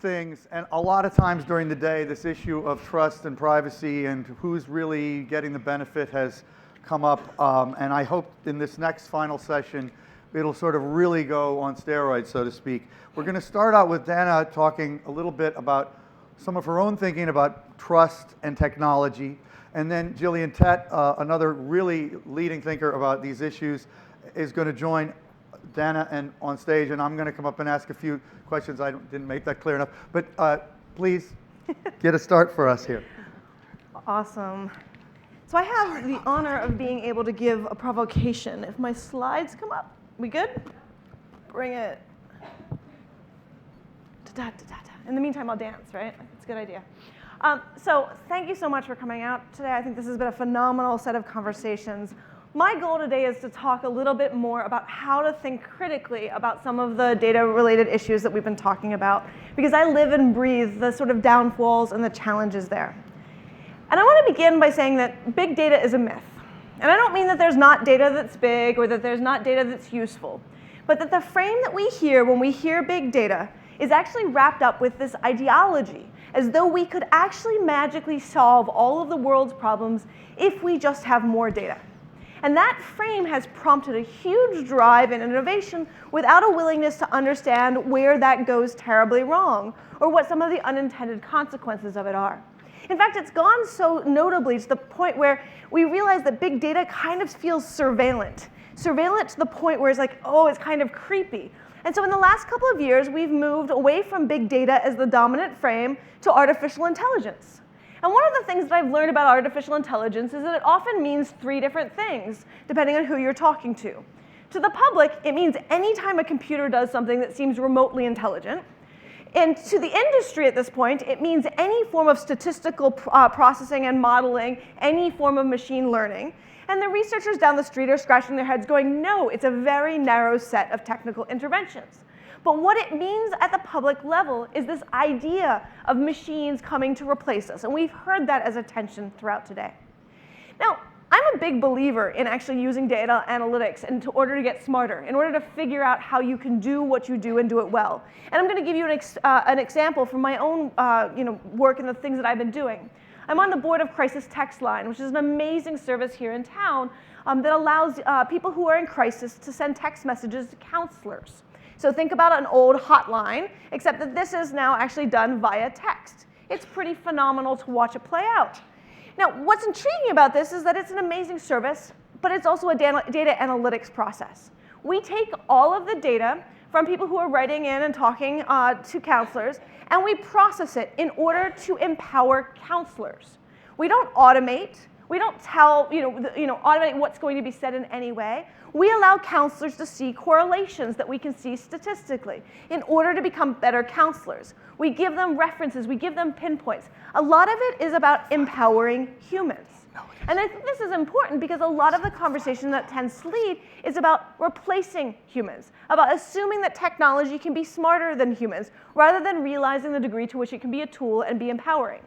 things, and a lot of times during the day, this issue of trust and privacy and who's really getting the benefit has come up, and I hope in this next final session, it'll sort of really go on steroids, so to speak. We're going to start out with Dana talking a little bit about some of her own thinking about trust and technology, and then Gillian Tett, another really leading thinker about these issues, is going to join Dana and on stage, and I'm going to come up and ask a few questions. I didn't make that clear enough, but please get a start for us here. Awesome. So I have the honor of being able to give a provocation. If my slides come up, we good? Bring it. In the meantime, I'll dance, right? It's a good idea. So thank you so much for coming out today. I think this has been a phenomenal set of conversations. My goal today is to talk a little bit more about how to think critically about some of the data-related issues that we've been talking about, because I live and breathe the sort of downfalls and the challenges there. And I want to begin by saying that big data is a myth. And I don't mean that there's not data that's big or that there's not data that's useful, but that the frame that we hear when we hear big data is actually wrapped up with this ideology, as though we could actually magically solve all of the world's problems if we just have more data. And that frame has prompted a huge drive in innovation without a willingness to understand where that goes terribly wrong, or what some of the unintended consequences of it are. In fact, it's gone so notably to the point where we realize that big data kind of feels surveillant. Surveillant to the point where it's like, oh, it's kind of creepy. And so in the last couple of years, we've moved away from big data as the dominant frame to artificial intelligence. And one of the things that I've learned about artificial intelligence is that it often means three different things, depending on who you're talking to. To the public, it means anytime a computer does something that seems remotely intelligent. And to the industry at this point, it means any form of statistical processing and modeling, any form of machine learning. And the researchers down the street are scratching their heads going, no, it's a very narrow set of technical interventions. But what it means at the public level is this idea of machines coming to replace us. And we've heard that as a tension throughout today. Now, I'm a big believer in actually using data analytics in order to get smarter, in order to figure out how you can do what you do and do it well. And I'm going to give you an example from my own work and the things that I've been doing. I'm on the board of Crisis Text Line, which is an amazing service here in town that allows people who are in crisis to send text messages to counselors. So think about an old hotline, except that this is now actually done via text. It's pretty phenomenal to watch it play out. Now, what's intriguing about this is that it's an amazing service, but it's also a data analytics process. We take all of the data from people who are writing in and talking to counselors, and we process it in order to empower counselors. We don't automate. We don't automate what's going to be said in any way. We allow counselors to see correlations that we can see statistically in order to become better counselors. We give them references. We give them pinpoints. A lot of it is about empowering humans. And I think this is important because a lot of the conversation that tends to lead is about replacing humans, about assuming that technology can be smarter than humans, rather than realizing the degree to which it can be a tool and be empowering.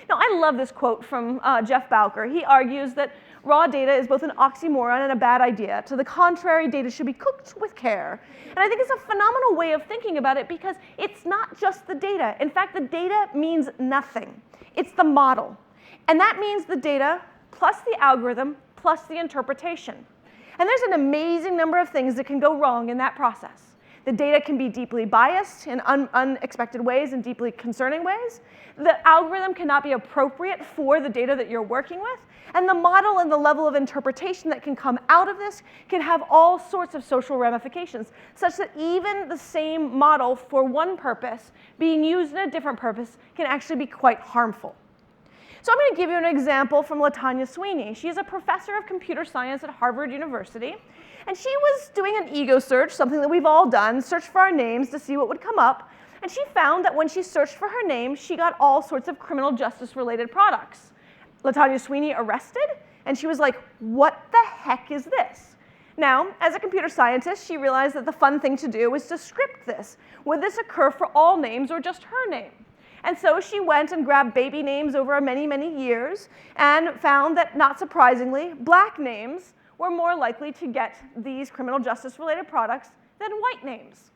Now, I love this quote from Jeff Bowker. He argues that raw data is both an oxymoron and a bad idea. To the contrary, data should be cooked with care. And I think it's a phenomenal way of thinking about it because it's not just the data. In fact, the data means nothing. It's the model. And that means the data plus the algorithm plus the interpretation. And there's an amazing number of things that can go wrong in that process. The data can be deeply biased in unexpected ways and deeply concerning ways. The algorithm cannot be appropriate for the data that you're working with. And the model and the level of interpretation that can come out of this can have all sorts of social ramifications, such that even the same model for one purpose being used in a different purpose can actually be quite harmful. So I'm going to give you an example from LaTanya Sweeney. She's a professor of computer science at Harvard University. And she was doing an ego search, something that we've all done, search for our names to see what would come up. And she found that when she searched for her name, she got all sorts of criminal justice-related products. LaTanya Sweeney arrested, and she was like, what the heck is this? Now, as a computer scientist, she realized that the fun thing to do was to script this. Would this occur for all names or just her name? And so she went and grabbed baby names over many, many years and found that, not surprisingly, black names were more likely to get these criminal justice-related products than white names.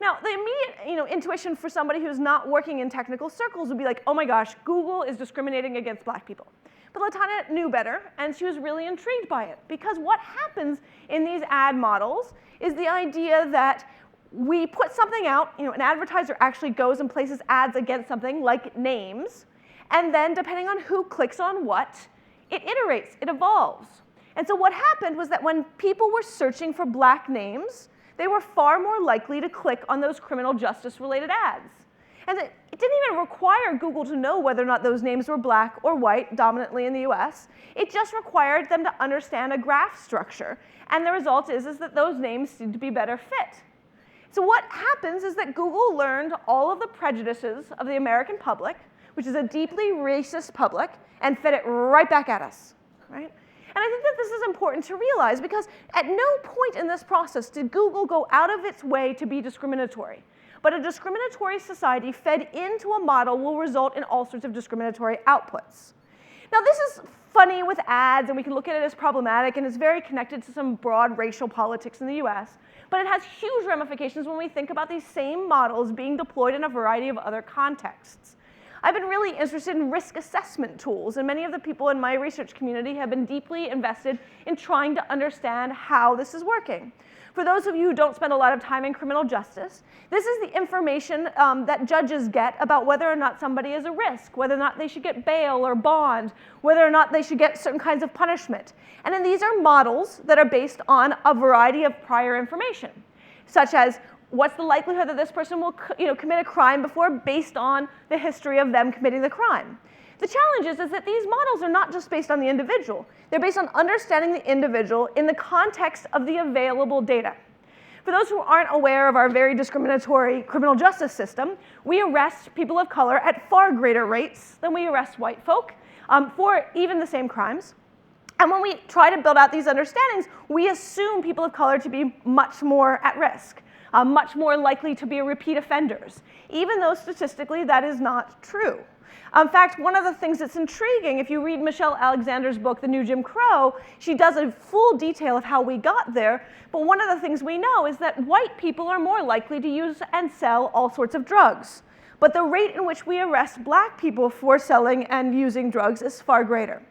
Now, the immediate intuition for somebody who's not working in technical circles would be like, oh my gosh, Google is discriminating against black people. But LaTanya knew better, and she was really intrigued by it. Because what happens in these ad models is the idea that we put something out, an advertiser actually goes and places ads against something like names, and then depending on who clicks on what, it iterates, it evolves. And so what happened was that when people were searching for black names, they were far more likely to click on those criminal justice-related ads. And it didn't even require Google to know whether or not those names were black or white, dominantly in the US. It just required them to understand a graph structure. And the result is that those names seem to be better fit. So what happens is that Google learned all of the prejudices of the American public, which is a deeply racist public, and fed it right back at us, right? And I think that this is important to realize because at no point in this process did Google go out of its way to be discriminatory. But a discriminatory society fed into a model will result in all sorts of discriminatory outputs. Now this is funny with ads, and we can look at it as problematic, and it's very connected to some broad racial politics in the US, but it has huge ramifications when we think about these same models being deployed in a variety of other contexts. I've been really interested in risk assessment tools, and many of the people in my research community have been deeply invested in trying to understand how this is working. For those of you who don't spend a lot of time in criminal justice, this is the information that judges get about whether or not somebody is a risk, whether or not they should get bail or bond, whether or not they should get certain kinds of punishment. And then these are models that are based on a variety of prior information, such as what's the likelihood that this person will commit a crime before based on the history of them committing the crime. The challenge is that these models are not just based on the individual. They're based on understanding the individual in the context of the available data. For those who aren't aware of our very discriminatory criminal justice system, we arrest people of color at far greater rates than we arrest white folk for even the same crimes. And when we try to build out these understandings, we assume people of color to be much more at risk, much more likely to be repeat offenders, even though statistically that is not true. In fact, one of the things that's intriguing, if you read Michelle Alexander's book, The New Jim Crow, she does a full detail of how we got there, but one of the things we know is that white people are more likely to use and sell all sorts of drugs. But the rate in which we arrest black people for selling and using drugs is far greater.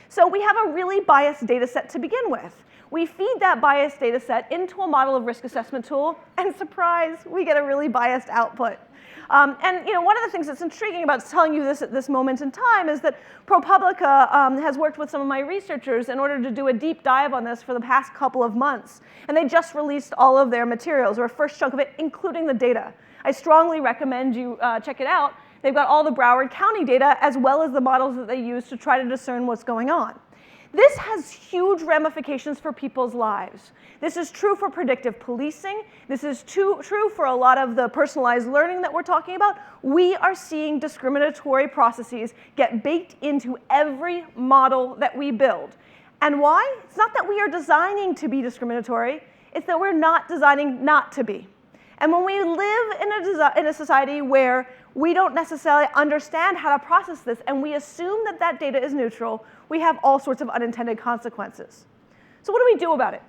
So we have a really biased data set to begin with. We feed that biased data set into a model of risk assessment tool, and surprise, we get a really biased output. And one of the things that's intriguing about telling you this at this moment in time is that ProPublica has worked with some of my researchers in order to do a deep dive on this for the past couple of months. And they just released all of their materials, or a first chunk of it, including the data. I strongly recommend you check it out. They've got all the Broward County data as well as the models that they use to try to discern what's going on. This has huge ramifications for people's lives. This is true for predictive policing. This is true for a lot of the personalized learning that we're talking about. We are seeing discriminatory processes get baked into every model that we build. And why? It's not that we are designing to be discriminatory, it's that we're not designing not to be. And when we live in a society where we don't necessarily understand how to process this, and we assume that that data is neutral, we have all sorts of unintended consequences. So what do we do about it,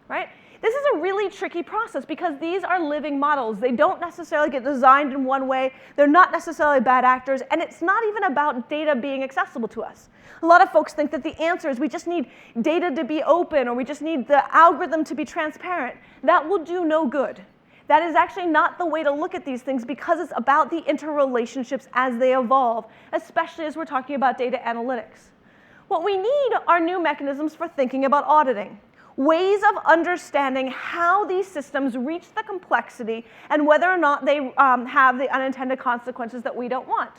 right? This is a really tricky process because these are living models. They don't necessarily get designed in one way. They're not necessarily bad actors, and it's not even about data being accessible to us. A lot of folks think that the answer is we just need data to be open, or we just need the algorithm to be transparent. That will do no good. That is actually not the way to look at these things because it's about the interrelationships as they evolve, especially as we're talking about data analytics. What we need are new mechanisms for thinking about auditing, ways of understanding how these systems reach the complexity and whether or not they have the unintended consequences that we don't want.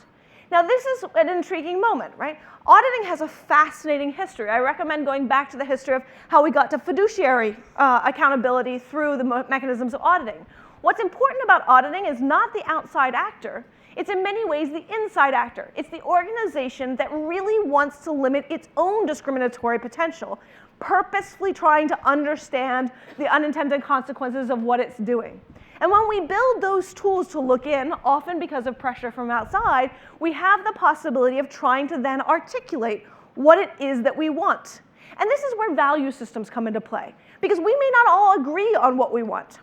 Now, this is an intriguing moment, right? Auditing has a fascinating history. I recommend going back to the history of how we got to fiduciary accountability through the mechanisms of auditing. What's important about auditing is not the outside actor. It's in many ways the inside actor. It's the organization that really wants to limit its own discriminatory potential, purposefully trying to understand the unintended consequences of what it's doing. And when we build those tools to look in, often because of pressure from outside, we have the possibility of trying to then articulate what it is that we want. And this is where value systems come into play, because we may not all agree on what we want.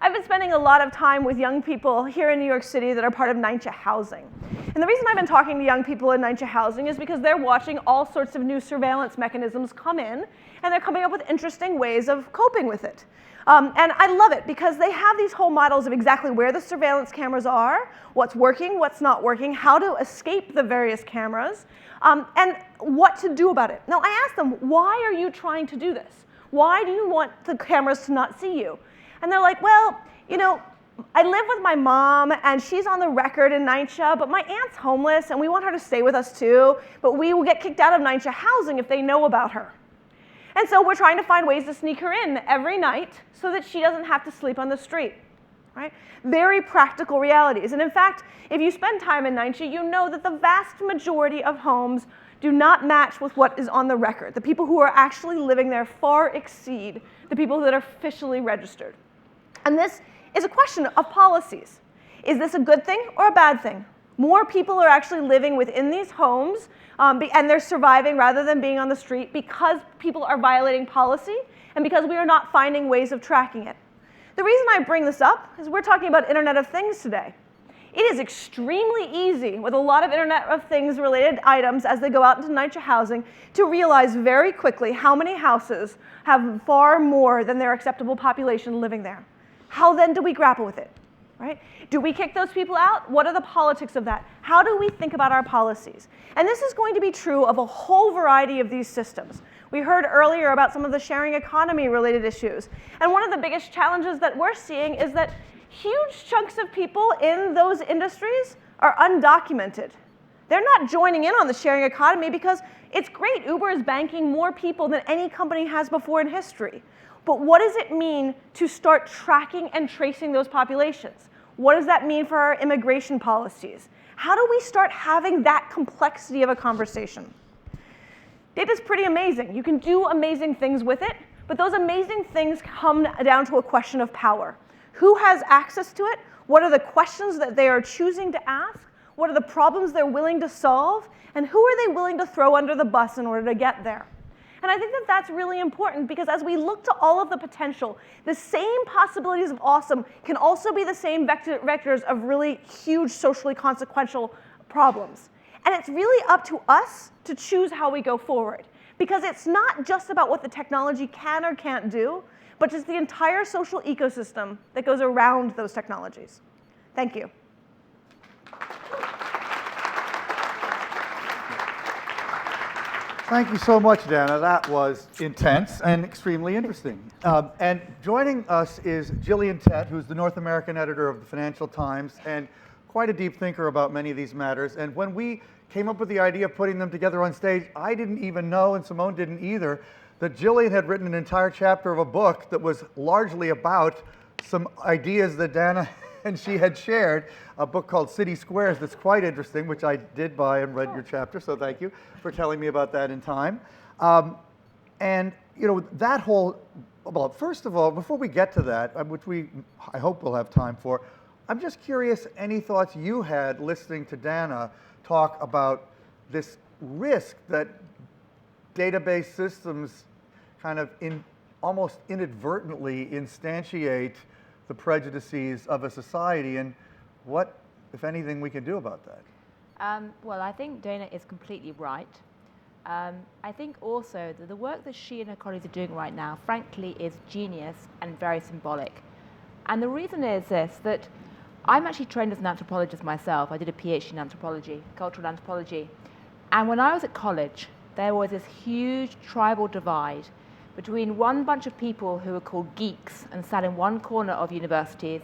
I've been spending a lot of time with young people here in New York City that are part of NYCHA Housing. And the reason I've been talking to young people in NYCHA Housing is because they're watching all sorts of new surveillance mechanisms come in, and they're coming up with interesting ways of coping with it. And I love it because they have these whole models of exactly where the surveillance cameras are, what's working, what's not working, how to escape the various cameras, and what to do about it. Now, I asked them, why are you trying to do this? Why do you want the cameras to not see you? And they're like, well, you know, I live with my mom, and she's on the record in NYCHA, but my aunt's homeless, and we want her to stay with us too, but we will get kicked out of NYCHA Housing if they know about her. And so we're trying to find ways to sneak her in every night so that she doesn't have to sleep on the street, right? Very practical realities. And in fact, if you spend time in NYCHA, you know that the vast majority of homes do not match with what is on the record. The people who are actually living there far exceed the people that are officially registered. And this is a question of policies. Is this a good thing or a bad thing? More people are actually living within these homes and they're surviving rather than being on the street because people are violating policy and because we are not finding ways of tracking it. The reason I bring this up is we're talking about Internet of Things today. It is extremely easy with a lot of Internet of Things related items as they go out into NYCHA Housing to realize very quickly how many houses have far more than their acceptable population living there. How then do we grapple with it? Right? Do we kick those people out? What are the politics of that? How do we think about our policies? And this is going to be true of a whole variety of these systems. We heard earlier about some of the sharing economy related issues. And one of the biggest challenges that we're seeing is that huge chunks of people in those industries are undocumented. They're not joining in on the sharing economy because it's great. Uber is banking more people than any company has before in history. But what does it mean to start tracking and tracing those populations? What does that mean for our immigration policies? How do we start having that complexity of a conversation? Data's pretty amazing. You can do amazing things with it, but those amazing things come down to a question of power. Who has access to it? What are the questions that they are choosing to ask? What are the problems they're willing to solve? And who are they willing to throw under the bus in order to get there? And I think that that's really important because as we look to all of the potential, the same possibilities of awesome can also be the same vectors of really huge socially consequential problems. And it's really up to us to choose how we go forward because it's not just about what the technology can or can't do, but just the entire social ecosystem that goes around those technologies. Thank you. Thank you so much, Dana. That was intense and extremely interesting. And joining us is Gillian Tett, who's the North American editor of the Financial Times and quite a deep thinker about many of these matters. And when we came up with the idea of putting them together on stage, I didn't even know, and Simone didn't either, that Gillian had written an entire chapter of a book that was largely about some ideas that Dana and she had shared, a book called City Squares that's quite interesting, which I did buy and read your chapter, so thank you for telling me about that in time. And you know, that whole, well, first of all, before we get to that, which I hope we'll have time for, I'm just curious, any thoughts you had listening to Dana talk about this risk that database systems kind of almost inadvertently instantiate the prejudices of a society, and what, if anything, we can do about that? Well, I think Dana is completely right. I think also that the work that she and her colleagues are doing right now, frankly, is genius and very symbolic. And the reason is this, that I'm actually trained as an anthropologist myself. I did a PhD in anthropology, cultural anthropology. And when I was at college, there was this huge tribal divide between one bunch of people who were called geeks and sat in one corner of universities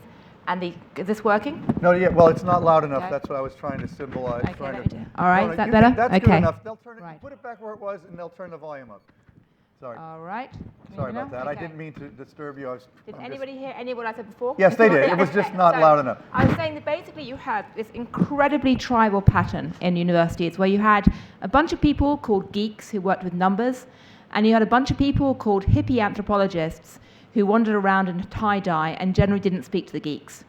and is this working? No, yeah, well, it's not loud enough. Okay. That's what I was trying to symbolize. Okay, all right, No, is that you better? can, that's okay. good enough. They'll turn it, Right. put it back where it was, and they'll turn the volume up. Sorry. All right. Sorry about that. I Okay. didn't mean to disturb you. Did anybody hear any of what I said before? Yes, they did. It was just not loud enough. I was saying that basically you had this incredibly tribal pattern in universities where you had a bunch of people called geeks who worked with numbers, and you had a bunch of people called hippie anthropologists who wandered around in tie-dye and generally didn't speak to the geeks.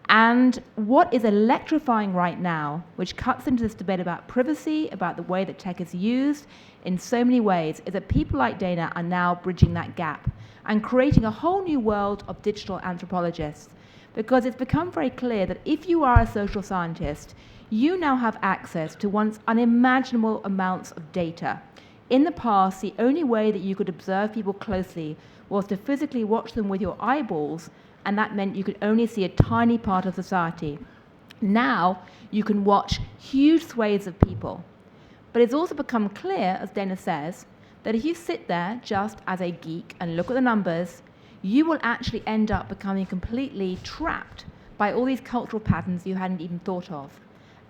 And what is electrifying right now, which cuts into this debate about privacy, about the way that tech is used in so many ways, is that people like Dana are now bridging that gap and creating a whole new world of digital anthropologists. Because it's become very clear that if you are a social scientist, you now have access to once unimaginable amounts of data. In the past, the only way that you could observe people closely was to physically watch them with your eyeballs, and that meant you could only see a tiny part of society. Now, you can watch huge swathes of people. But it's also become clear, as Dana says, that if you sit there just as a geek and look at the numbers, you will actually end up becoming completely trapped by all these cultural patterns you hadn't even thought of.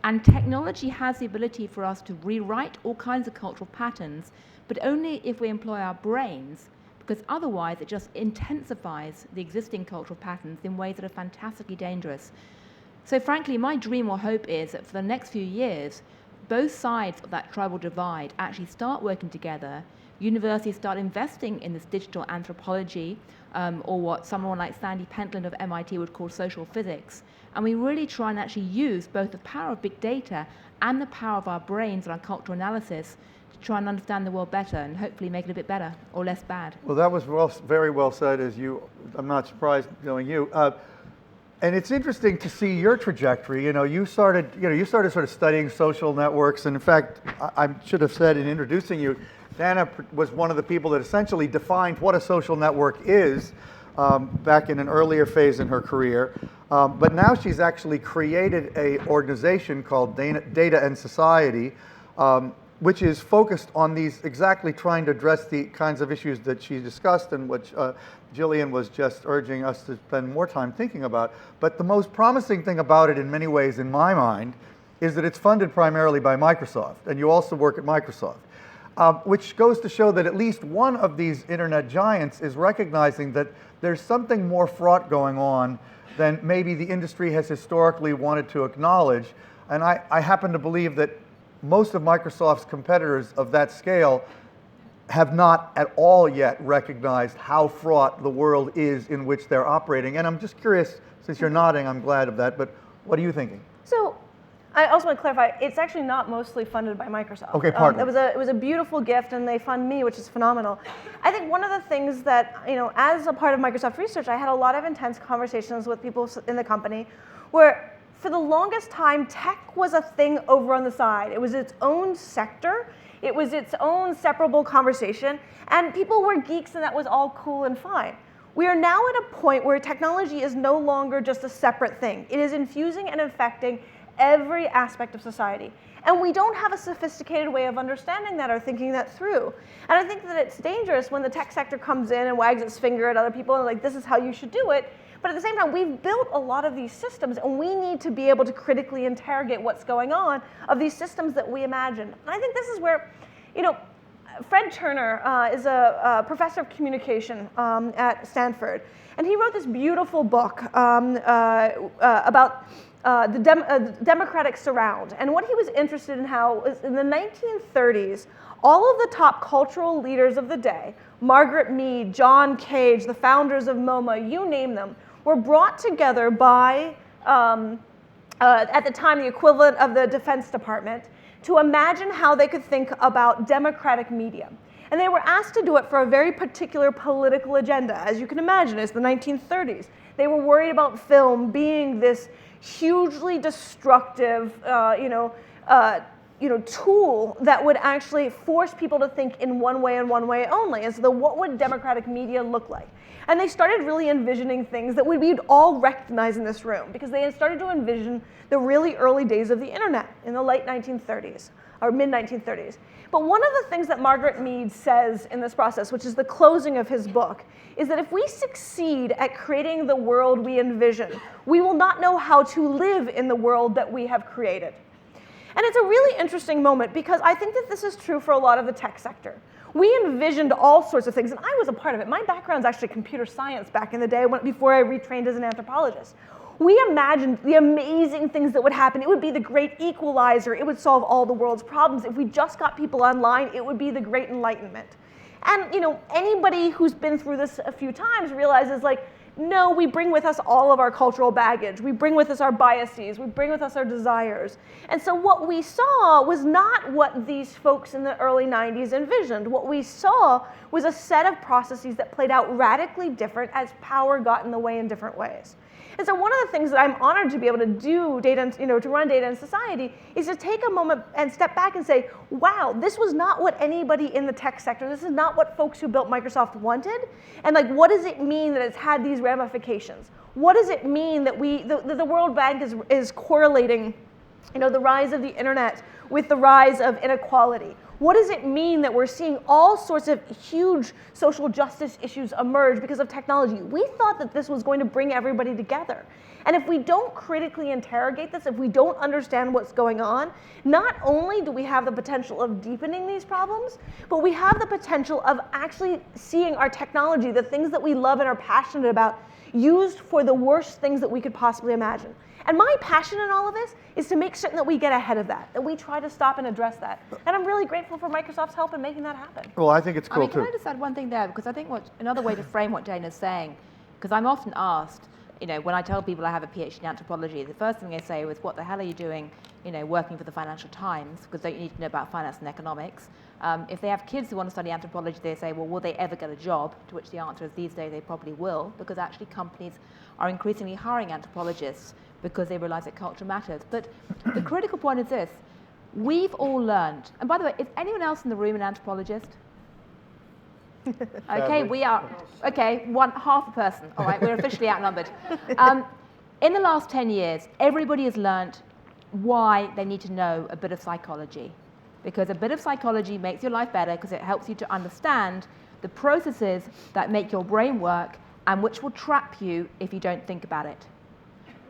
And technology has the ability for us to rewrite all kinds of cultural patterns, but only if we employ our brains, because otherwise it just intensifies the existing cultural patterns in ways that are fantastically dangerous. So frankly, my dream or hope is that for the next few years, both sides of that tribal divide actually start working together. Universities start investing in this digital anthropology, or what someone like Sandy Pentland of MIT would call social physics. And we really try and actually use both the power of big data and the power of our brains and our cultural analysis to try and understand the world better and hopefully make it a bit better or less bad. Well, that was very well said, I'm not surprised knowing you. And it's interesting to see your trajectory. You started sort of studying social networks. And in fact, I should have said in introducing you, Dana was one of the people that essentially defined what a social network is back in an earlier phase in her career. But now she's actually created an organization called Data and Society, which is focused on these, exactly trying to address the kinds of issues that she discussed and which Jillian was just urging us to spend more time thinking about. But the most promising thing about it in many ways, in my mind, is that it's funded primarily by Microsoft, and you also work at Microsoft. Which goes to show that at least one of these internet giants is recognizing that there's something more fraught going on than maybe the industry has historically wanted to acknowledge. And I happen to believe that most of Microsoft's competitors of that scale have not at all yet recognized how fraught the world is in which they're operating. And I'm just curious, since you're nodding, I'm glad of that, but what are you thinking? So I also want to clarify, it's actually not mostly funded by Microsoft. Okay, pardon. It was a beautiful gift, and they fund me, which is phenomenal. I think one of the things that, as a part of Microsoft Research, I had a lot of intense conversations with people in the company where for the longest time, tech was a thing over on the side. It was its own sector. It was its own separable conversation, and people were geeks, and that was all cool and fine. We are now at a point where technology is no longer just a separate thing. It is infusing and infecting every aspect of society. And we don't have a sophisticated way of understanding that or thinking that through. And I think that it's dangerous when the tech sector comes in and wags its finger at other people and like, this is how you should do it. But at the same time, we've built a lot of these systems, and we need to be able to critically interrogate what's going on of these systems that we imagine. And I think this is where, Fred Turner is a professor of communication at Stanford. And he wrote this beautiful book about the democratic surround. And what he was interested in how was in the 1930s, all of the top cultural leaders of the day, Margaret Mead, John Cage, the founders of MoMA, you name them, were brought together by, at the time, the equivalent of the Defense Department, to imagine how they could think about democratic media. And they were asked to do it for a very particular political agenda. As you can imagine, it's the 1930s. They were worried about film being this hugely destructive, tool that would actually force people to think in one way and one way only. And so what would democratic media look like? And they started really envisioning things that we'd all recognize in this room, because they had started to envision the really early days of the internet in the late 1930s, or mid-1930s. But one of the things that Margaret Mead says in this process, which is the closing of his book, is that if we succeed at creating the world we envision, we will not know how to live in the world that we have created. And it's a really interesting moment, because I think that this is true for a lot of the tech sector. We envisioned all sorts of things, and I was a part of it. My background's actually computer science back in the day before I retrained as an anthropologist. We imagined the amazing things that would happen. It would be the great equalizer. It would solve all the world's problems. If we just got people online, it would be the great enlightenment. And anybody who's been through this a few times realizes, like, No, we bring with us all of our cultural baggage. We bring with us our biases. We bring with us our desires. And so what we saw was not what these folks in the early 90s envisioned. What we saw was a set of processes that played out radically different as power got in the way in different ways. And so one of the things that I'm honored to be able to do to run Data and Society is to take a moment and step back and say, wow, this was not what anybody in the tech sector, this is not what folks who built Microsoft wanted. And like, what does it mean that it's had these ramifications? What does it mean that the World Bank is correlating, the rise of the internet with the rise of inequality? What does it mean that we're seeing all sorts of huge social justice issues emerge because of technology? We thought that this was going to bring everybody together. And if we don't critically interrogate this, if we don't understand what's going on, not only do we have the potential of deepening these problems, but we have the potential of actually seeing our technology, the things that we love and are passionate about, used for the worst things that we could possibly imagine. And my passion in all of this is to make certain that we get ahead of that we try to stop and address that. And I'm really grateful for Microsoft's help in making that happen. Well, I think it's cool too. Can I just add one thing there? Because I think another way to frame what Dana's saying, because I'm often asked, when I tell people I have a PhD in anthropology, the first thing they say is, what the hell are you doing, working for the Financial Times? Because don't you need to know about finance and economics? If they have kids who want to study anthropology, they say, well, will they ever get a job? To which the answer is, these days they probably will, because actually companies are increasingly hiring anthropologists because they realize that culture matters. But the critical point is this: we've all learned, and by the way, is anyone else in the room an anthropologist? Okay, we are, half a person, all right, we're officially outnumbered. In the last 10 years, everybody has learned why they need to know a bit of psychology. Because a bit of psychology makes your life better because it helps you to understand the processes that make your brain work and which will trap you if you don't think about it.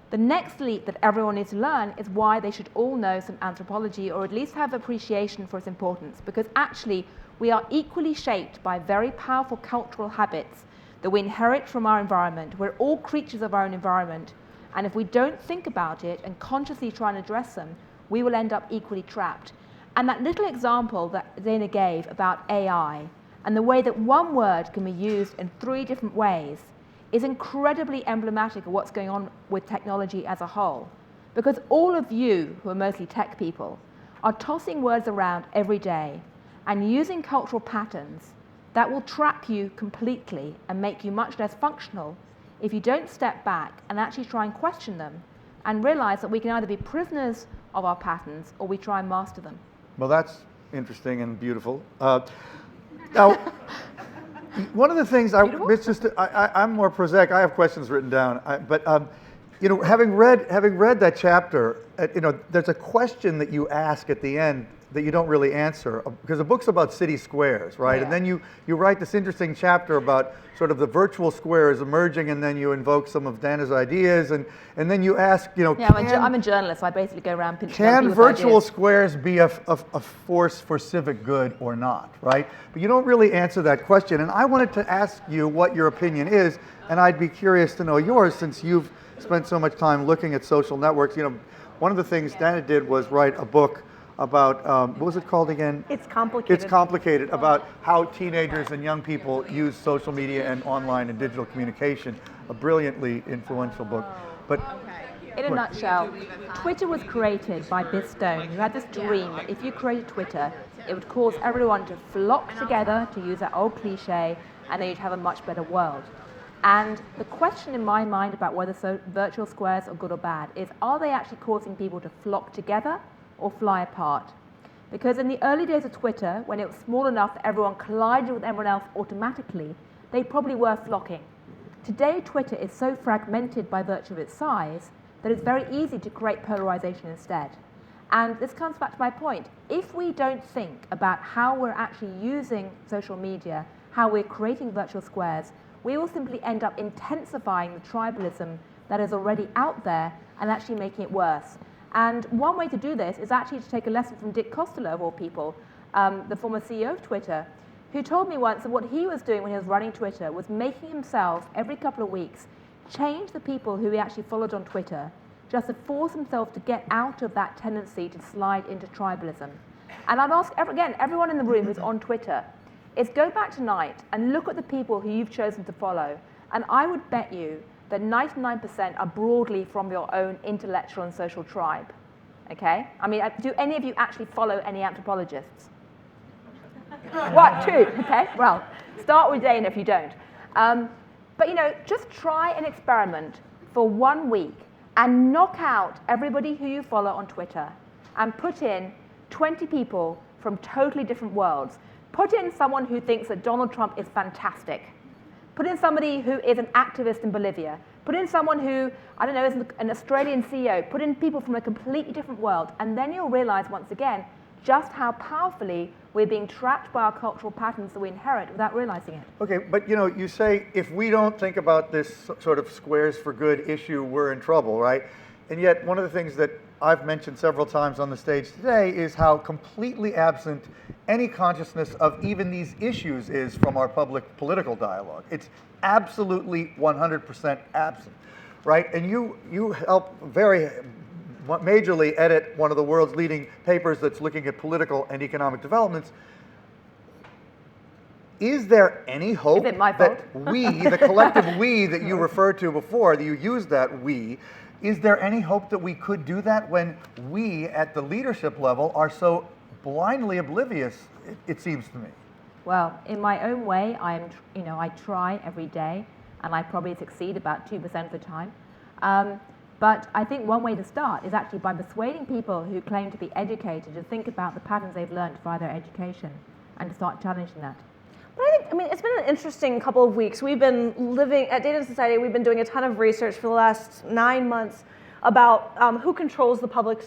The next leap that everyone needs to learn is why they should all know some anthropology, or at least have appreciation for its importance, because actually we are equally shaped by very powerful cultural habits that we inherit from our environment. We're all creatures of our own environment, and if we don't think about it and consciously try and address them, we will end up equally trapped. And that little example that Dana gave about AI and the way that one word can be used in 3 different ways is incredibly emblematic of what's going on with technology as a whole. Because all of you, who are mostly tech people, are tossing words around every day and using cultural patterns that will trap you completely and make you much less functional if you don't step back and actually try and question them and realize that we can either be prisoners of our patterns or we try and master them. Well, that's interesting and beautiful. Now, one of the things I'm more prosaic. I have questions written down, but having read that chapter, there's a question that you ask at the end that you don't really answer, because the book's about city squares, right? Yeah. And then you write this interesting chapter about sort of the virtual squares emerging, and then you invoke some of Dana's ideas, and then you ask, I'm a journalist, so I basically go around pinching can people's virtual ideas. squares be a force for civic good or not, right? But you don't really answer that question, and I wanted to ask you what your opinion is, and I'd be curious to know yours, since you've spent so much time looking at social networks. One of the things Dana did was write a book about, what was it called again? It's complicated. It's complicated, about how teenagers and young people use social media and online and digital communication. A brilliantly influential book. But in a nutshell, Twitter was created by Biz Stone, who had this dream that if you created Twitter, it would cause everyone to flock together, to use that old cliche, and then you'd have a much better world. And the question in my mind about whether virtual squares are good or bad is, are they actually causing people to flock together or fly apart? Because in the early days of Twitter, when it was small enough that everyone collided with everyone else automatically, they probably were flocking. Today, Twitter is so fragmented by virtue of its size that it's very easy to create polarization instead. And this comes back to my point. If we don't think about how we're actually using social media, how we're creating virtual squares, we will simply end up intensifying the tribalism that is already out there and actually making it worse. And one way to do this is actually to take a lesson from Dick Costolo, of all people, the former CEO of Twitter, who told me once that what he was doing when he was running Twitter was making himself, every couple of weeks, change the people who he actually followed on Twitter, just to force himself to get out of that tendency to slide into tribalism. And I'd ask, everyone in the room who's on Twitter, is go back tonight and look at the people who you've chosen to follow, And I would bet you that 99% are broadly from your own intellectual and social tribe. Okay? I mean, do any of you actually follow any anthropologists? What, two? Okay, well, start with Dana if you don't. But you know, just try an experiment for 1 week and knock out everybody who you follow on Twitter and put in 20 people from totally different worlds. Put in someone who thinks that Donald Trump is fantastic. Put in somebody who is an activist in Bolivia. Put in someone who, I don't know, is an Australian CEO. Put in people from a completely different world. And then you'll realize once again just how powerfully we're being trapped by our cultural patterns that we inherit without realizing it. Okay, but you know, you say if we don't think about this sort of squares for good issue, we're in trouble, right? And yet one of the things that I've mentioned several times on the stage today is how completely absent any consciousness of even these issues is from our public political dialogue. It's absolutely 100% absent, right? And you help very majorly edit one of the world's leading papers that's looking at political and economic developments. Is there any hope that we, the collective we that you referred to before, that you used that we, is there any hope that we could do that when we at the leadership level are so blindly oblivious, it seems to me? Well, in my own way, I try every day, and I probably succeed about 2% of the time. But I think one way to start is actually by persuading people who claim to be educated to think about the patterns they've learned via their education and to start challenging that. But I mean, it's been an interesting couple of weeks. We've been living at Data Society. We've been doing a ton of research for the last 9 months about who controls the public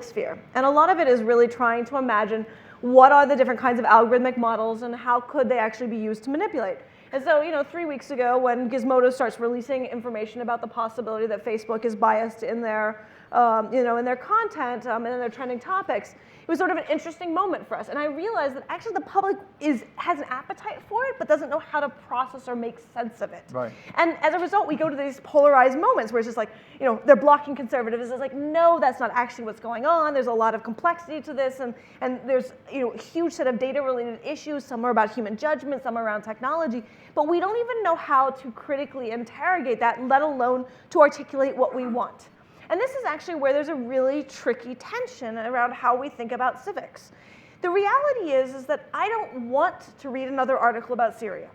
sphere. And a lot of it is really trying to imagine what are the different kinds of algorithmic models and how could they actually be used to manipulate. And so, you know, 3 weeks ago when Gizmodo starts releasing information about the possibility that Facebook is biased in their, in their content and in their trending topics, it was sort of an interesting moment for us. And I realized that actually the public has an appetite for it, but doesn't know how to process or make sense of it. Right. And as a result, we go to these polarized moments where it's just like, you know, they're blocking conservatives. It's like, no, that's not actually what's going on. There's a lot of complexity to this, and there's, you know, a huge set of data-related issues. Some are about human judgment, some are around technology. But we don't even know how to critically interrogate that, let alone to articulate what we want. And this is actually where there's a really tricky tension around how we think about civics. The reality is that I don't want to read another article about Syria.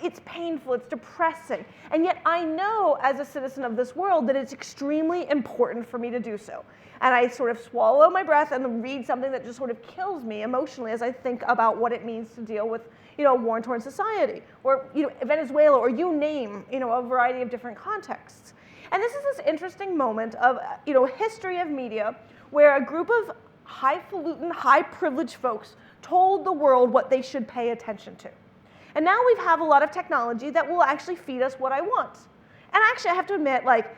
It's painful, it's depressing, and yet I know as a citizen of this world that it's extremely important for me to do so. And I sort of swallow my breath and read something that just sort of kills me emotionally as I think about what it means to deal with, you know, a war-torn society, or, you know, Venezuela, or you name, you know, a variety of different contexts. And this is this interesting moment of, you know, history of media where a group of highfalutin, high-privileged folks told the world what they should pay attention to. And now we have a lot of technology that will actually feed us what I want. And actually, I have to admit, like,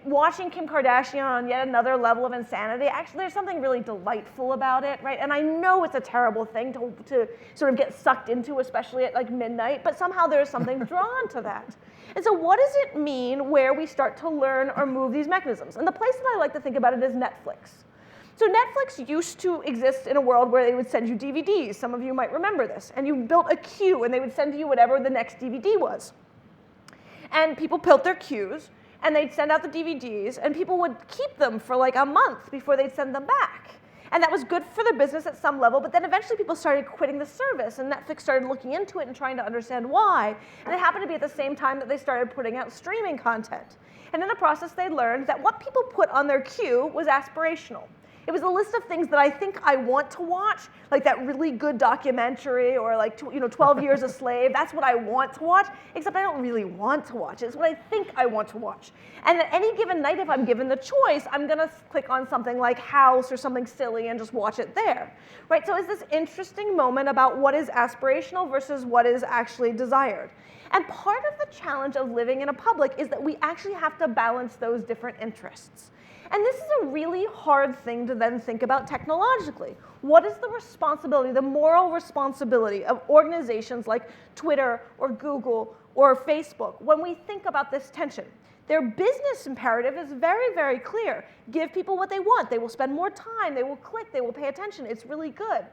watching Kim Kardashian on yet another level of insanity, actually there's something really delightful about it, right? And I know it's a terrible thing to sort of get sucked into, especially at like midnight, but somehow there's something drawn to that. And so what does it mean where we start to learn or move these mechanisms? And the place that I like to think about it is Netflix. So Netflix used to exist in a world where they would send you DVDs. Some of you might remember this. And you built a queue, and they would send you whatever the next DVD was. And people built their queues, and they'd send out the DVDs, and people would keep them for like a month before they'd send them back. And that was good for their business at some level, but then eventually people started quitting the service, and Netflix started looking into it and trying to understand why. And it happened to be at the same time that they started putting out streaming content. And in the process, they learned that what people put on their queue was aspirational. It was a list of things that I think I want to watch, like that really good documentary or like 12 Years a Slave. That's what I want to watch, except I don't really want to watch it. It's what I think I want to watch. And at any given night, if I'm given the choice, I'm going to click on something like House or something silly and just watch it there, right? So it's this interesting moment about what is aspirational versus what is actually desired. And part of the challenge of living in a public is that we actually have to balance those different interests. And this is a really hard thing to then think about technologically. What is the responsibility, the moral responsibility of organizations like Twitter or Google or Facebook when we think about this tension? Their business imperative is very, very clear. Give people what they want. They will spend more time. They will click. They will pay attention. It's really good.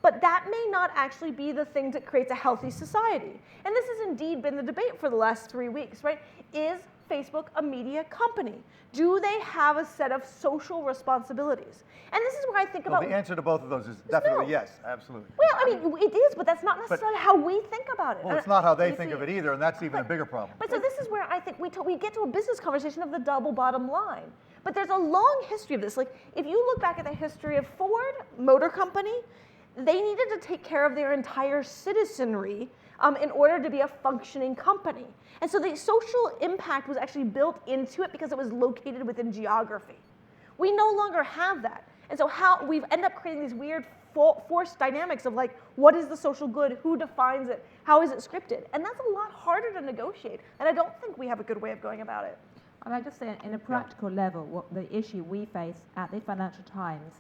But that may not actually be the thing that creates a healthy society. And this has indeed been the debate for the last 3 weeks, right? Is Facebook a media company? Do they have a set of social responsibilities? And this is where I think Well, about... the answer to both of those is definitely no. yes, absolutely. Well, I mean, it is, but that's not necessarily how we think about it. Well, it's not how they You think see- of it either, and that's even a bigger problem. But so this is where I think we get to a business conversation of the double bottom line. But there's a long history of this. Like, if you look back at the history of Ford Motor Company, they needed to take care of their entire citizenry in order to be a functioning company. And so the social impact was actually built into it because it was located within geography. We no longer have that. And so how we've ended up creating these weird forced dynamics of like, what is the social good? Who defines it? How is it scripted? And that's a lot harder to negotiate. And I don't think we have a good way of going about it. And I just say, in a practical level, what the issue we face at the Financial Times,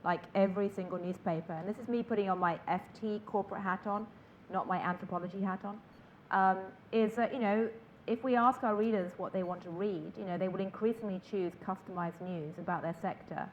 like every single newspaper, and this is me putting on my FT corporate hat on, not my anthropology hat on, is that, you know, if we ask our readers what they want to read, you know, they will increasingly choose customized news about their sector.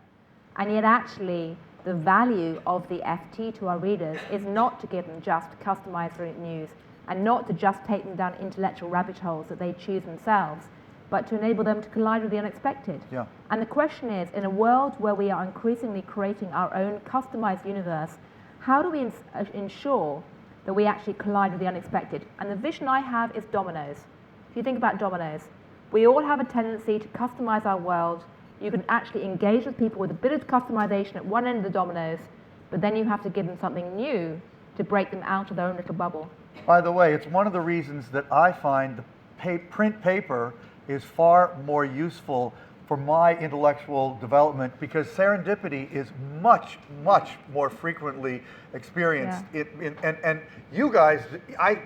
And yet actually, the value of the FT to our readers is not to give them just customized news and not to just take them down intellectual rabbit holes that they choose themselves, but to enable them to collide with the unexpected. Yeah. And the question is, in a world where we are increasingly creating our own customized universe, how do we ensure that we actually collide with the unexpected? And the vision I have is dominoes. If you think about dominoes, we all have a tendency to customize our world. You can actually engage with people with a bit of customization at one end of the dominoes, but then you have to give them something new to break them out of their own little bubble. By the way, it's one of the reasons that I find the print paper is far more useful for my intellectual development because serendipity is much, much more frequently experienced. And you guys,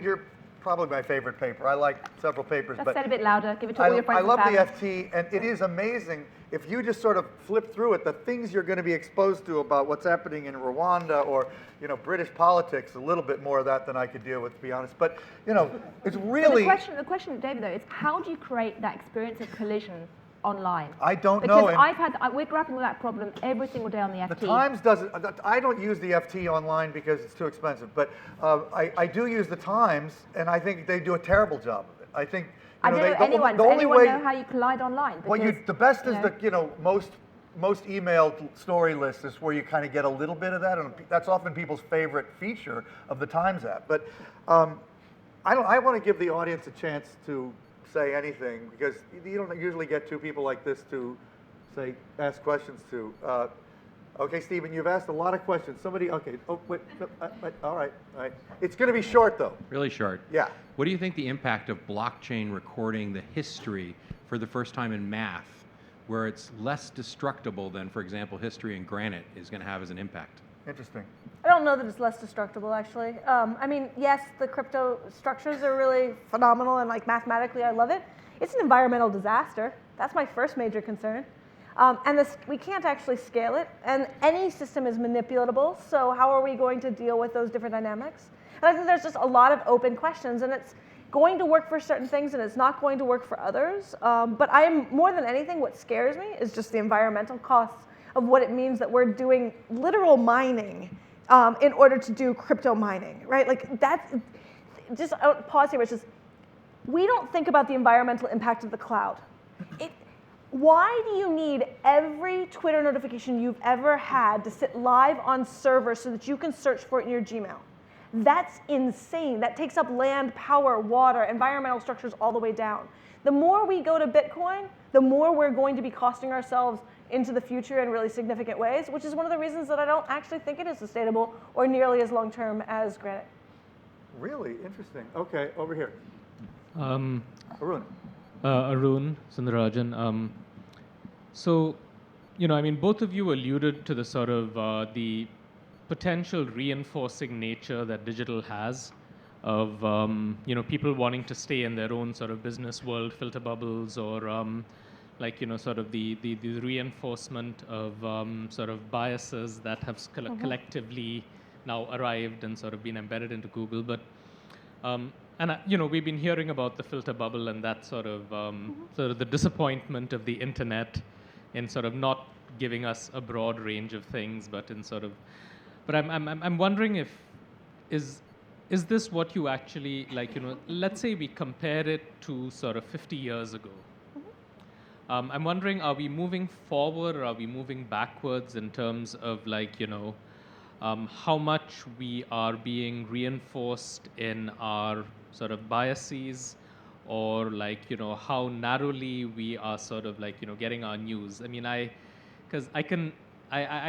you're probably my favorite paper. I like several papers. Just but say it a bit louder. Give it to all your friends I love and the family. FT, and it is amazing if you just sort of flip through it, the things you're going to be exposed to about what's happening in Rwanda or, you know, British politics, a little bit more of that than I could deal with, to be honest. But, you know, it's really... The question, David, though, is how do you create that experience of collision online? I don't know. Because we're grappling with that problem every single day on the FT. The Times doesn't, I don't use the FT online because it's too expensive, but I do use the Times, and I think they do a terrible job of it. I think, you know, Does anyone know how you collide online? Well, Because, the best is know, that, you know, most emailed story lists is where you kind of get a little bit of that, and that's often people's favorite feature of the Times app. But I want to give the audience a chance to say anything because you don't usually get two people like this to say ask questions to. Okay, Stephen, you've asked a lot of questions. Somebody, okay, oh wait, all right. It's going to be short though. Really short. Yeah. What do you think the impact of blockchain recording the history for the first time in math, where it's less destructible than, for example, history in granite, is going to have as an impact? Interesting. I don't know that it's less destructible, actually. I mean, yes, the crypto structures are really phenomenal, and like mathematically, I love it. It's an environmental disaster. That's my first major concern. And we can't actually scale it, and any system is manipulatable, so how are we going to deal with those different dynamics? And I think there's just a lot of open questions, and it's going to work for certain things, and it's not going to work for others. But more than anything, what scares me is just the environmental costs of what it means that we're doing literal mining in order to do crypto mining, right? Like that's, just pause here, which is, we don't think about the environmental impact of the cloud. Why do you need every Twitter notification you've ever had to sit live on server so that you can search for it in your Gmail? That's insane. That takes up land, power, water, environmental structures all the way down. The more we go to Bitcoin, the more we're going to be costing ourselves into the future in really significant ways, which is one of the reasons that I don't actually think it is sustainable or nearly as long-term as Granite. Really interesting. Okay, over here. Arun Arun. Sundarajan. So, you know, I mean, both of you alluded to the sort of the potential reinforcing nature that digital has of, you know, people wanting to stay in their own sort of business world, filter bubbles, or like, you know, sort of the reinforcement of sort of biases that have collectively now arrived and sort of been embedded into Google. But and you know, we've been hearing about the filter bubble and that sort of the disappointment of the internet in sort of not giving us a broad range of things, but in sort of But I'm wondering if is this what you actually like? Let's say we compare it to sort of 50 years ago. I'm wondering, are we moving forward or are we moving backwards in terms of how much we are being reinforced in our sort of biases, or how narrowly we are sort of getting our news. I mean, I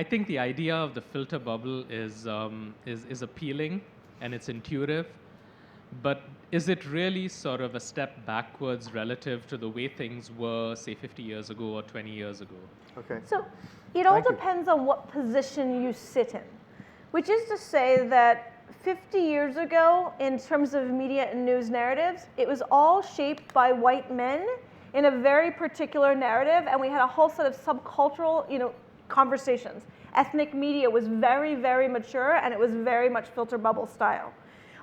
think the idea of the filter bubble is appealing and it's intuitive, but is it really sort of a step backwards relative to the way things were, say, 50 years ago or 20 years ago? Okay. So it all Thank you. depends on what position you sit in, which is to say that 50 years ago, in terms of media and news narratives, it was all shaped by white men in a very particular narrative, and we had a whole set of subcultural, conversations. Ethnic media was very, very mature, and it was very much filter bubble style.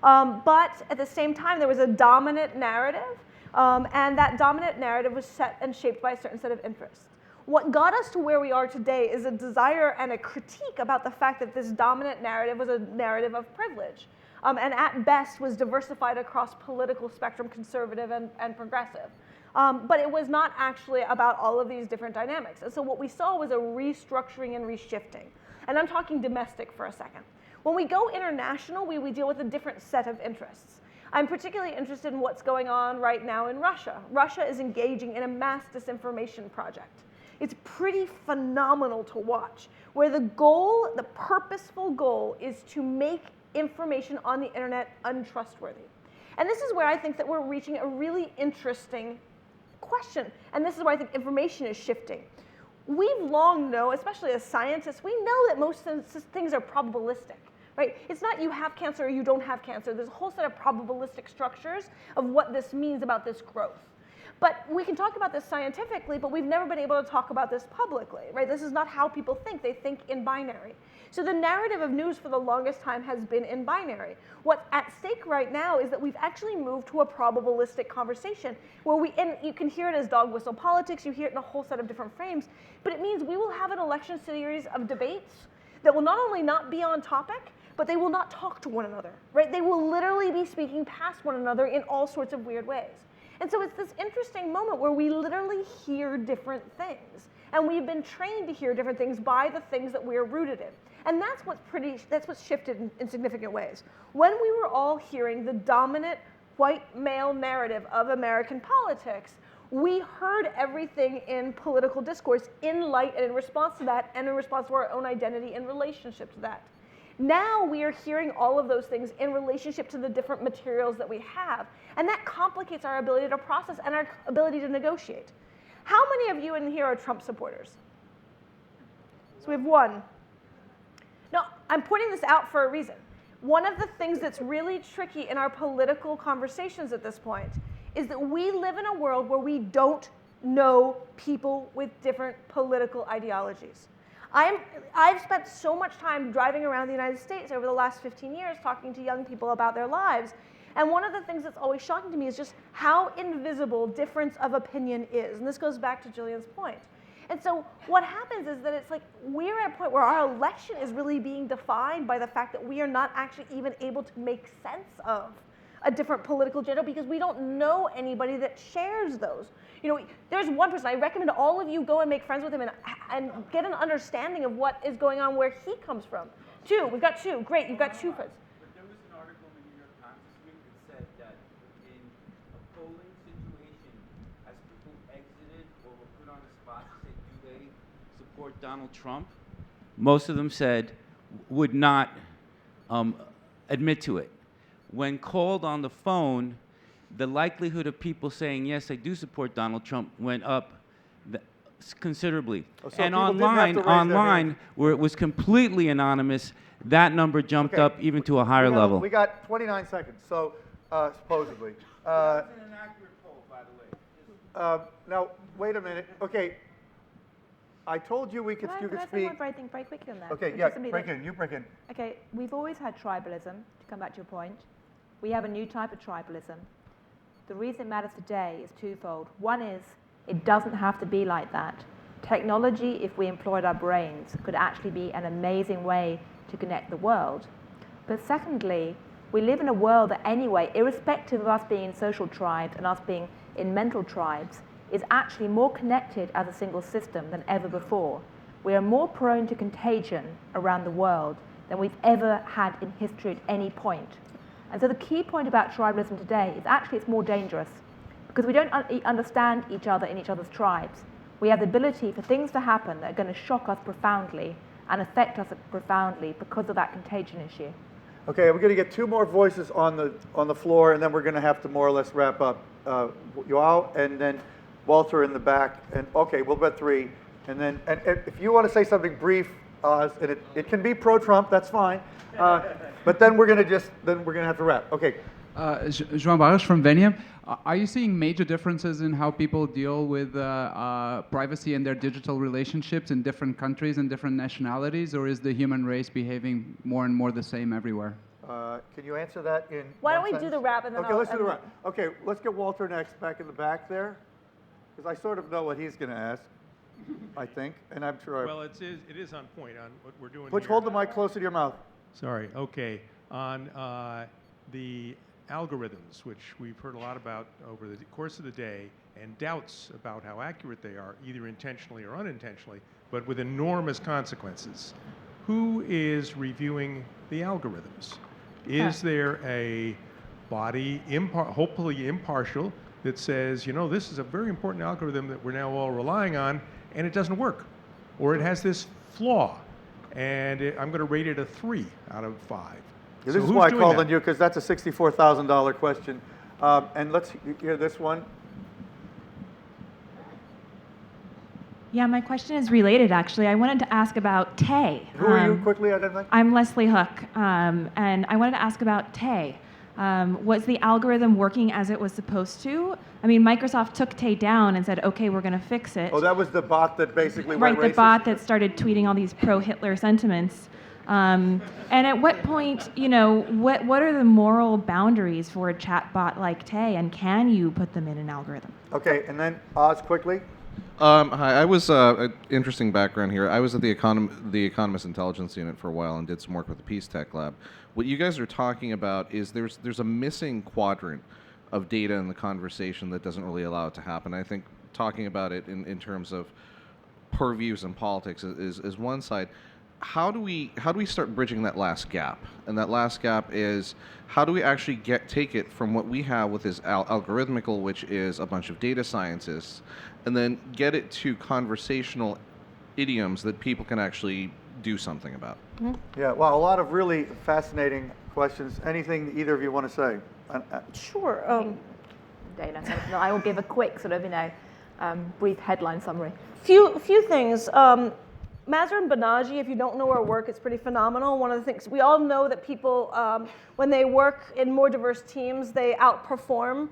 But at the same time, there was a dominant narrative, and that dominant narrative was set and shaped by a certain set of interests. What got us to where we are today is a desire and a critique about the fact that this dominant narrative was a narrative of privilege, and at best was diversified across political spectrum, conservative and progressive. But it was not actually about all of these different dynamics. And so what we saw was a restructuring and reshifting. And I'm talking domestic for a second. When we go international, we deal with a different set of interests. I'm particularly interested in what's going on right now in Russia. Russia is engaging in a mass disinformation project. It's pretty phenomenal to watch, where the goal, the purposeful goal, is to make information on the internet untrustworthy. And this is where I think that we're reaching a really interesting question. And this is where I think information is shifting. We've long known, especially as scientists, we know that most things are probabilistic. Right? It's not you have cancer or you don't have cancer. There's a whole set of probabilistic structures of what this means about this growth. But we can talk about this scientifically, but we've never been able to talk about this publicly, right? This is not how people think. They think in binary. So the narrative of news for the longest time has been in binary. What's at stake right now is that we've actually moved to a probabilistic conversation where and you can hear it as dog whistle politics, you hear it in a whole set of different frames, but it means we will have an election series of debates that will not only not be on topic, but they will not talk to one another, right? They will literally be speaking past one another in all sorts of weird ways. And so it's this interesting moment where we literally hear different things. And we've been trained to hear different things by the things that we're rooted in. And that's what's shifted in significant ways. When we were all hearing the dominant white male narrative of American politics, we heard everything in political discourse in light and in response to that, and in response to our own identity in relationship to that. Now we are hearing all of those things in relationship to the different materials that we have. And that complicates our ability to process and our ability to negotiate. How many of you in here are Trump supporters? So we have one. No, I'm pointing this out for a reason. One of the things that's really tricky in our political conversations at this point is that we live in a world where we don't know people with different political ideologies. I've spent so much time driving around the United States over the last 15 years talking to young people about their lives. And one of the things that's always shocking to me is just how invisible difference of opinion is. And this goes back to Jillian's point. And so what happens is that it's like we're at a point where our election is really being defined by the fact that we are not actually even able to make sense of a different political agenda because we don't know anybody that shares those. There's one person, I recommend all of you go and make friends with him and get an understanding of what is going on where he comes from. Two, we've got two, great, you've got two friends. But there was an article in the New York Times this week that said that in a polling situation, as people exited or were put on the spot to say, do they support Donald Trump? Most of them said, would not admit to it. When called on the phone, the likelihood of people saying, yes, I do support Donald Trump went up considerably. Oh, so and people didn't have to raise their hand. online, where it was completely anonymous, that number jumped Okay. up even to a higher level. We got 29 seconds, so supposedly. That's an inaccurate poll, by the way. Now, wait a minute. Okay. I told you you could Can I say speak. one very quickly on that? Okay, Which yeah, is simply break that- in. You break in. Okay, we've always had tribalism, to come back to your point. We have a new type of tribalism. The reason it matters today is twofold. One is, it doesn't have to be like that. Technology, if we employed our brains, could actually be an amazing way to connect the world. But secondly, we live in a world that anyway, irrespective of us being in social tribes and us being in mental tribes, is actually more connected as a single system than ever before. We are more prone to contagion around the world than we've ever had in history at any point. And so the key point about tribalism today is actually it's more dangerous because we don't understand each other in each other's tribes. We have the ability for things to happen that are going to shock us profoundly and affect us profoundly because of that contagion issue. Okay, we're going to get two more voices on the floor, and then we're going to have to more or less wrap up. Joao, and then Walter in the back, and okay, we'll bet three, and then if you want to say something brief, and it can be pro-Trump, that's fine, but then we're going to have to wrap. Okay. João Barros from Veniam. Are you seeing major differences in how people deal with privacy and their digital relationships in different countries and different nationalities, or is the human race behaving more and more the same everywhere? Can you answer that in Why don't one we do sentence? the wrap and then Okay, I'll let's do the end wrap. Okay, let's get Walter next, back in the back there, because I sort of know what he's going to ask, I think, and I'm sure. Well, it is on point on what we're doing Butch, here. hold the mic closer to your mouth. Sorry. Okay. On the algorithms, which we've heard a lot about over the course of the day, and doubts about how accurate they are, either intentionally or unintentionally, but with enormous consequences. Who is reviewing the algorithms? Is there a body, hopefully impartial, that says, you know, this is a very important algorithm that we're now all relying on, and it doesn't work, or it has this flaw, and I'm going to rate it a 3 out of 5. This So is who's why I doing called that? on you, because that's a $64,000 question. And let's hear this one. Yeah, my question is related, actually. I wanted to ask about Tay. Who are you, quickly identify? I'm Leslie Hook, and I wanted to ask about Tay. Was the algorithm working as it was supposed to? I mean, Microsoft took Tay down and said, okay, we're going to fix it. Oh, that was the bot that basically Right, went the racist? bot that started tweeting all these pro-Hitler sentiments. And at what point, you know, what are the moral boundaries for a chat bot like Tay, and can you put them in an algorithm? Okay, and then Oz, quickly. Hi, I was an interesting background here. I was at the Economist Intelligence Unit for a while and did some work with the Peace Tech Lab. What you guys are talking about is there's a missing quadrant of data in the conversation that doesn't really allow it to happen. I think talking about it in terms of purviews and politics is one side. How do we start bridging that last gap? And that last gap is, how do we actually take it from what we have with this algorithmical, which is a bunch of data scientists, and then get it to conversational idioms that people can actually do something about? Yeah, well, a lot of really fascinating questions. Anything either of you want to say? Sure. Dana, no, I will give a quick sort of, brief headline summary. Few things. Mazar Banaji, if you don't know her work, it's pretty phenomenal. One of the things, we all know that people, when they work in more diverse teams, they outperform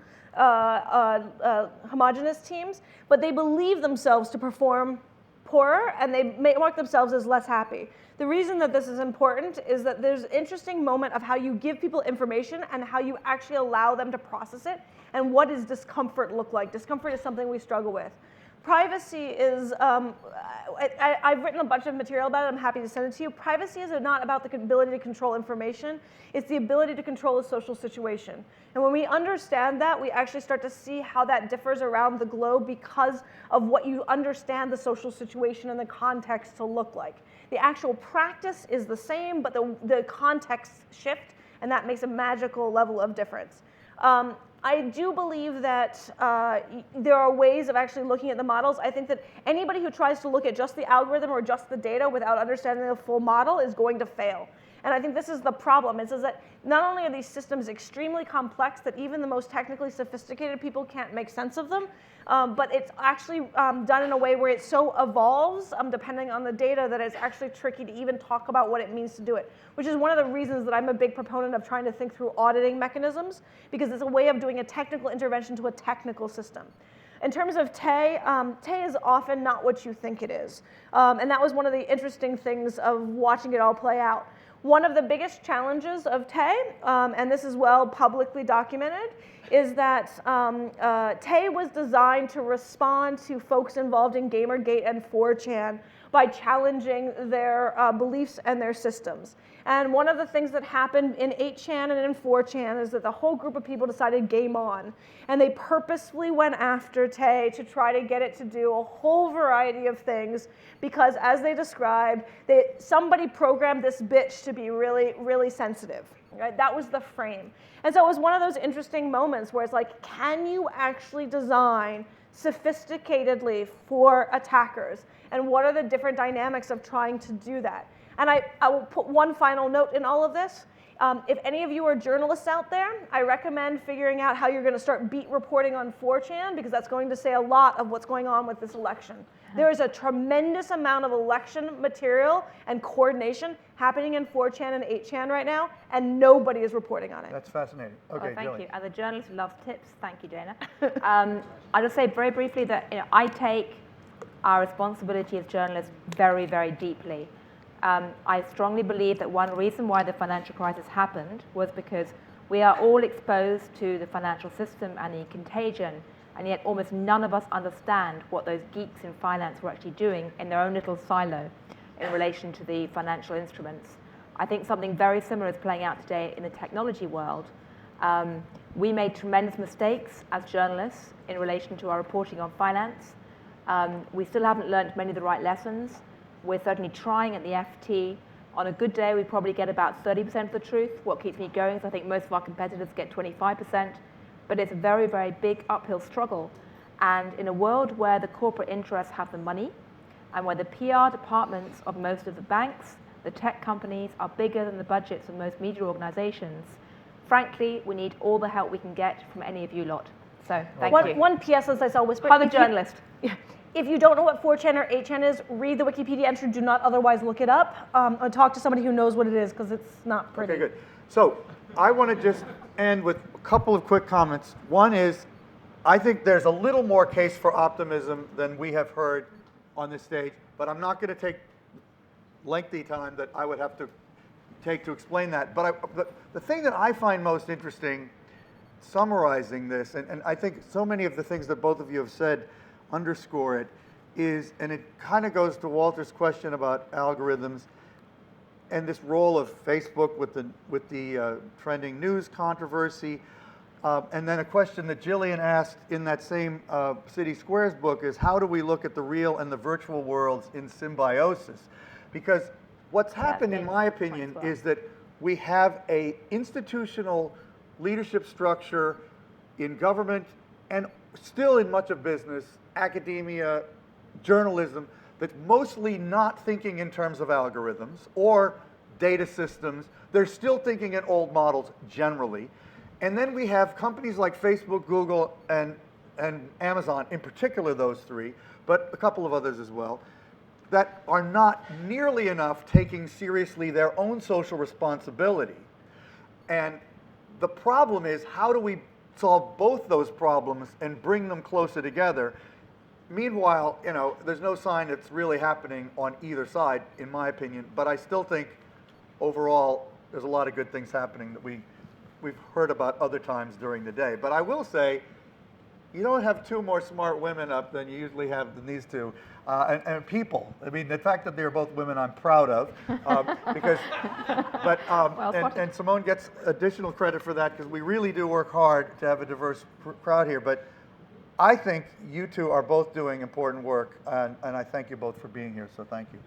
homogenous teams, but they believe themselves to perform poorer, and they mark themselves as less happy. The reason that this is important is that there's an interesting moment of how you give people information and how you actually allow them to process it, and what does discomfort look like. Discomfort is something we struggle with. Privacy is, I've written a bunch of material about it, I'm happy to send it to you. Privacy is not about the ability to control information, it's the ability to control a social situation. And when we understand that, we actually start to see how that differs around the globe because of what you understand the social situation and the context to look like. The actual practice is the same, but the contexts shift, and that makes a magical level of difference. I do believe that there are ways of actually looking at the models. I think that anybody who tries to look at just the algorithm or just the data without understanding the full model is going to fail. And I think this is the problem, is that not only are these systems extremely complex that even the most technically sophisticated people can't make sense of them, but it's actually done in a way where it so evolves depending on the data that it's actually tricky to even talk about what it means to do it, which is one of the reasons that I'm a big proponent of trying to think through auditing mechanisms, because it's a way of doing a technical intervention to a technical system. In terms of Tay, Tay is often not what you think it is. And that was one of the interesting things of watching it all play out. one of the biggest challenges of Tay, and this is well publicly documented, is that Tay was designed to respond to folks involved in Gamergate and 4chan by challenging their beliefs and their systems. And one of the things that happened in 8chan and in 4chan is that the whole group of people decided game on. And they purposefully went after Tay to try to get it to do a whole variety of things because, as they described, somebody programmed this bitch to be really, really sensitive. Right? That was the frame. And so it was one of those interesting moments where it's like, can you actually design sophisticatedly for attackers? And what are the different dynamics of trying to do that? And I will put one final note in all of this. If any of you are journalists out there, I recommend figuring out how you're going to start beat reporting on 4chan, because that's going to say a lot of what's going on with this election. There is a tremendous amount of election material and coordination happening in 4chan and 8chan right now, and nobody is reporting on it. That's fascinating. Okay, Well, thank Jillian. you. As a journalist who loves tips, thank you, Dana. I'll just say very briefly that I take our responsibility as journalists very, very deeply. I strongly believe that one reason why the financial crisis happened was because we are all exposed to the financial system and the contagion, and yet almost none of us understand what those geeks in finance were actually doing in their own little silo in relation to the financial instruments. I think something very similar is playing out today in the technology world. We made tremendous mistakes as journalists in relation to our reporting on finance. We still haven't learned many of the right lessons. We're certainly trying at the FT. On a good day, we probably get about 30% of the truth. What keeps me going is I think most of our competitors get 25%. But it's a very, very big uphill struggle. And in a world where the corporate interests have the money, and where the PR departments of most of the banks, the tech companies, are bigger than the budgets of most media organizations, frankly, we need all the help we can get from any of you lot. So thank you. One PS, as I saw whispered. Other journalist. If you don't know what 4chan or 8chan is, read the Wikipedia entry. Do not otherwise look it up. Or talk to somebody who knows what it is, because it's not pretty. Okay, good. So I want to just end with a couple of quick comments. One is, I think there's a little more case for optimism than we have heard on this stage, but I'm not going to take lengthy time that I would have to take to explain that. But the thing that I find most interesting, summarizing this, and I think so many of the things that both of you have said underscore it, is, and it kind of goes to Walter's question about algorithms and this role of Facebook with the trending news controversy, and then a question that Jillian asked in that same City Squares book is, how do we look at the real and the virtual worlds in symbiosis? Because what's happened, in my opinion, is that we have a institutional leadership structure in government and still in much of business, academia, journalism, that's mostly not thinking in terms of algorithms or data systems. They're still thinking in old models generally. And then we have companies like Facebook, Google, and Amazon, in particular those three, but a couple of others as well, that are not nearly enough taking seriously their own social responsibility. And the problem is, how do we solve both those problems and bring them closer together? Meanwhile, there's no sign it's really happening on either side, in my opinion, but I still think overall there's a lot of good things happening that we've heard about other times during the day. But I will say, you don't have two more smart women up than you usually have than these two, and people. I mean, the fact that they're both women, I'm proud of, because. But and Simone gets additional credit for that, because we really do work hard to have a diverse crowd here. But I think you two are both doing important work, and I thank you both for being here. So thank you.